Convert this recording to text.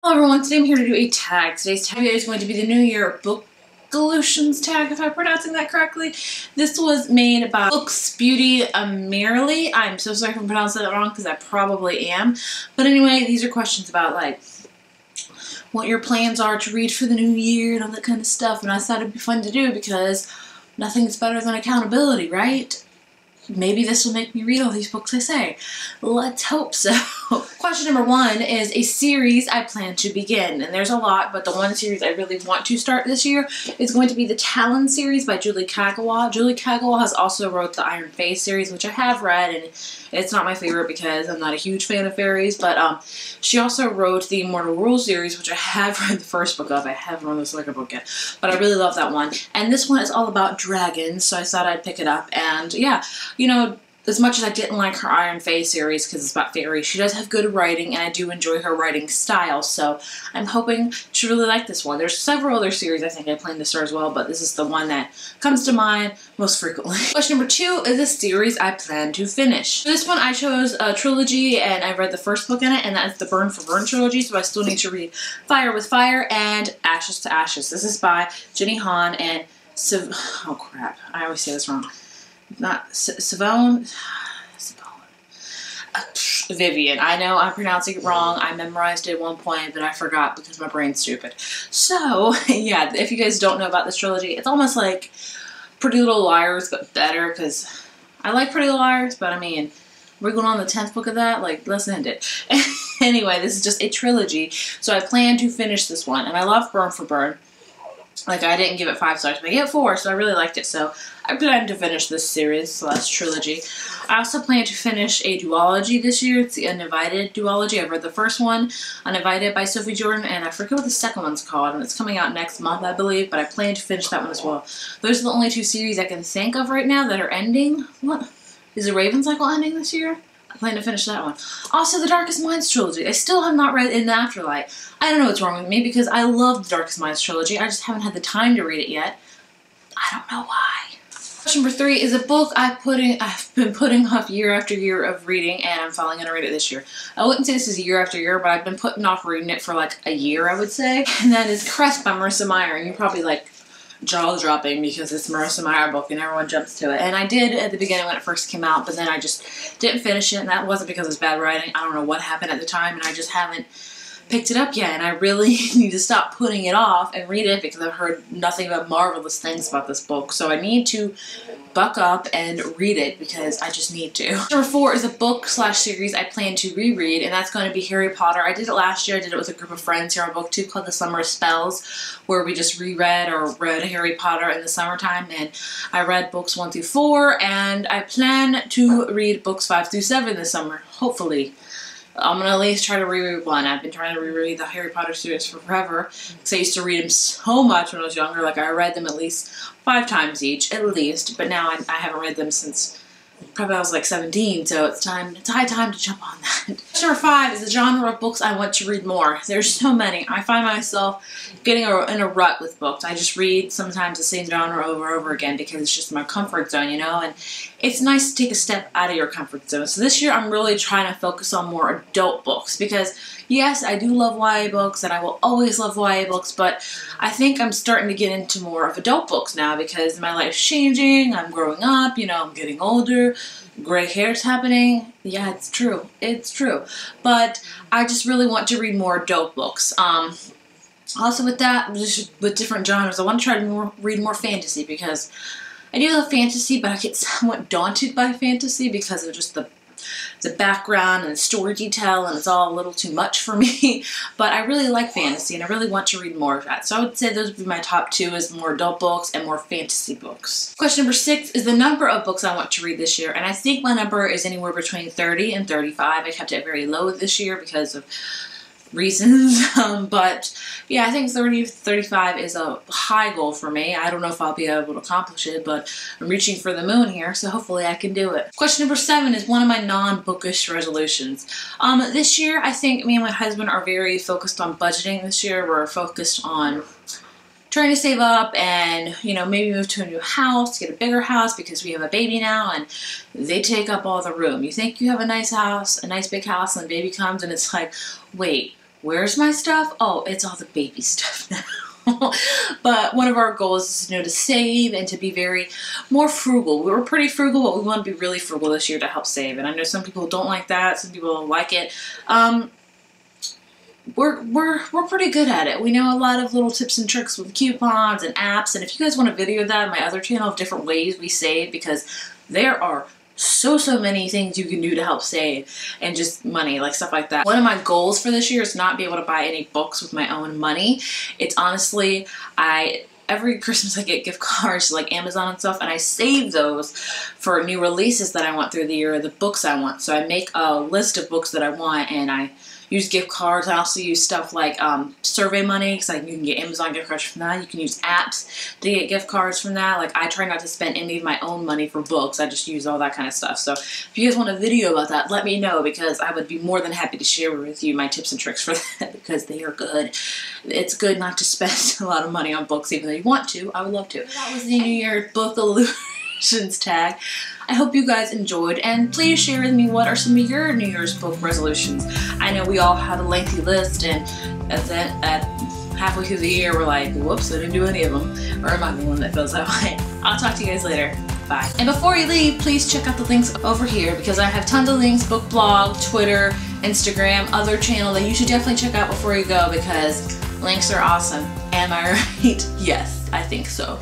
Hello everyone, today I'm here to do a tag. Today's tag is going to be the New Year Bookolutions tag, if I'm pronouncing that correctly. This was made by Books Beauty Merely. I'm so sorry if I'm pronouncing that wrong because I probably am. But anyway, these are questions about like what your plans are to read for the new year and all that kind of stuff. And I thought it'd be fun to do because nothing's better than accountability, right? Maybe this will make me read all these books I say. Let's hope so. Question number 1 is a series I plan to begin. And there's a lot, but the one series I really want to start this year is going to be the Talon series by Julie Kagawa. Julie Kagawa has also wrote the Iron Fae series, which I have read, and it's not my favorite because I'm not a huge fan of fairies, but she also wrote the Immortal World series, which I have read the first book of. I haven't read the second book yet, but I really love that one. And this one is all about dragons, so I thought I'd pick it up. And yeah, you know, as much as I didn't like her Iron Fae series because it's about fairies, she does have good writing, and I do enjoy her writing style, so I'm hoping to really like this one. There's several other series I think I plan to start as well, but this is the one that comes to mind most frequently. Question number 2 is a series I plan to finish. For this one I chose a trilogy, and I read the first book in it, and that's the Burn for Burn trilogy, so I still need to read Fire with Fire and Ashes to Ashes. This is by Jenny Han and oh crap, I always say this wrong. Not Savone. Vivian. I know I'm pronouncing it wrong. I memorized it at one point, but I forgot because my brain's stupid. So, yeah, if you guys don't know about this trilogy, it's almost like Pretty Little Liars, but better, because I like Pretty Little Liars, but I mean, we're going on the 10th book of that? Like, let's end it. Anyway, this is just a trilogy, so I plan to finish this one, and I love Burn for Burn. Like, I didn't give it 5 stars, but I gave it 4, so I really liked it. So I plan to finish this series, so that's trilogy. I also plan to finish a duology this year. It's the Uninvited duology. I've read the first one, Uninvited by Sophie Jordan, and I forget what the second one's called, and it's coming out next month, I believe, but I plan to finish that one as well. Those are the only 2 series I can think of right now that are ending. What? Is the Raven Cycle ending this year? I plan to finish that one. Also, the Darkest Minds trilogy. I still have not read In the Afterlight. I don't know what's wrong with me because I love the Darkest Minds trilogy. I just haven't had the time to read it yet. I don't know why. Question number 3 is a book I've been putting off year after year of reading, and I'm finally going to read it this year. I wouldn't say this is year after year, but I've been putting off reading it for like a year, I would say. And that is Cress by Marissa Meyer. And you're probably like jaw-dropping because it's a Marissa Meyer book and everyone jumps to it. And I did at the beginning when it first came out, but then I just didn't finish it, and that wasn't because it's bad writing. I don't know what happened at the time, and I just haven't picked it up yet, and I really need to stop putting it off and read it because I've heard nothing but marvelous things about this book. So I need to buck up and read it because I just need to. Number 4 is a book/series I plan to reread, and that's going to be Harry Potter. I did it last year. I did it with a group of friends here on BookTube called the Summer Spells, where we just reread or read Harry Potter in the summertime, and I read books 1 through 4, and I plan to read books 5 through 7 this summer, hopefully. I'm going to at least try to reread one. I've been trying to reread the Harry Potter series for forever because I used to read them so much when I was younger. Like, I read them at least 5 times each, at least. But now I haven't read them since probably I was like 17, so it's high time to jump on that. Question number 5 is the genre of books I want to read more. There's so many. I find myself getting in a rut with books. I just read sometimes the same genre over and over again because it's just my comfort zone, you know, and it's nice to take a step out of your comfort zone. So this year I'm really trying to focus on more adult books because, yes, I do love YA books and I will always love YA books, but I think I'm starting to get into more of adult books now because my life's changing, I'm growing up, you know, I'm getting older, gray hair's happening. Yeah, it's true. It's true. But I just really want to read more adult books. Also with that, just with different genres, I want to try to read more fantasy because I do love fantasy, but I get somewhat daunted by fantasy because of just the background and the story detail, and it's all a little too much for me. But I really like fantasy, and I really want to read more of that. So I would say those would be my top 2, is more adult books and more fantasy books. Question number 6 is the number of books I want to read this year, and I think my number is anywhere between 30 and 35. I kept it very low this year because of reasons, but yeah, I think 30 to 35 is a high goal for me. I don't know if I'll be able to accomplish it, but I'm reaching for the moon here, so hopefully I can do it. Question number 7 is one of my non-bookish resolutions. This year, I think me and my husband are very focused on budgeting this year. We're focused on trying to save up and, you know, maybe move to a new house, get a bigger house because we have a baby now and they take up all the room. You think you have a nice house, a nice big house, and the baby comes and it's like, wait, Where's my stuff? Oh, it's all the baby stuff now. But one of our goals is, you know, to save and to be more frugal. We were pretty frugal, but we want to be really frugal this year to help save. And I know some people don't like that. Some people like it. We're pretty good at it. We know a lot of little tips and tricks with coupons and apps. And if you guys want a video of that on my other channel of different ways we save, because there are so many things you can do to help save, and just money, like stuff like that. One of my goals for this year is not be able to buy any books with my own money. It's honestly, every Christmas I get gift cards to like Amazon and stuff, and I save those for new releases that I want through the year, or the books I want. So I make a list of books that I want, and I use gift cards. I also use stuff like survey money, because you can get Amazon gift cards from that. You can use apps to get gift cards from that. Like, I try not to spend any of my own money for books. I just use all that kind of stuff. So if you guys want a video about that, let me know, because I would be more than happy to share with you my tips and tricks for that, because they are good. It's good not to spend a lot of money on books, even though you want to. I would love to. That was the New Year Bookolutions tag. I hope you guys enjoyed, and please share with me what are some of your New Year's book resolutions. I know we all have a lengthy list, and at halfway through the year we're like, whoops, I didn't do any of them. Or am I the one that feels that way? I'll talk to you guys later. Bye. And before you leave, please check out the links over here, because I have tons of links: book blog, Twitter, Instagram, other channel that you should definitely check out before you go, because links are awesome. Am I right? Yes, I think so.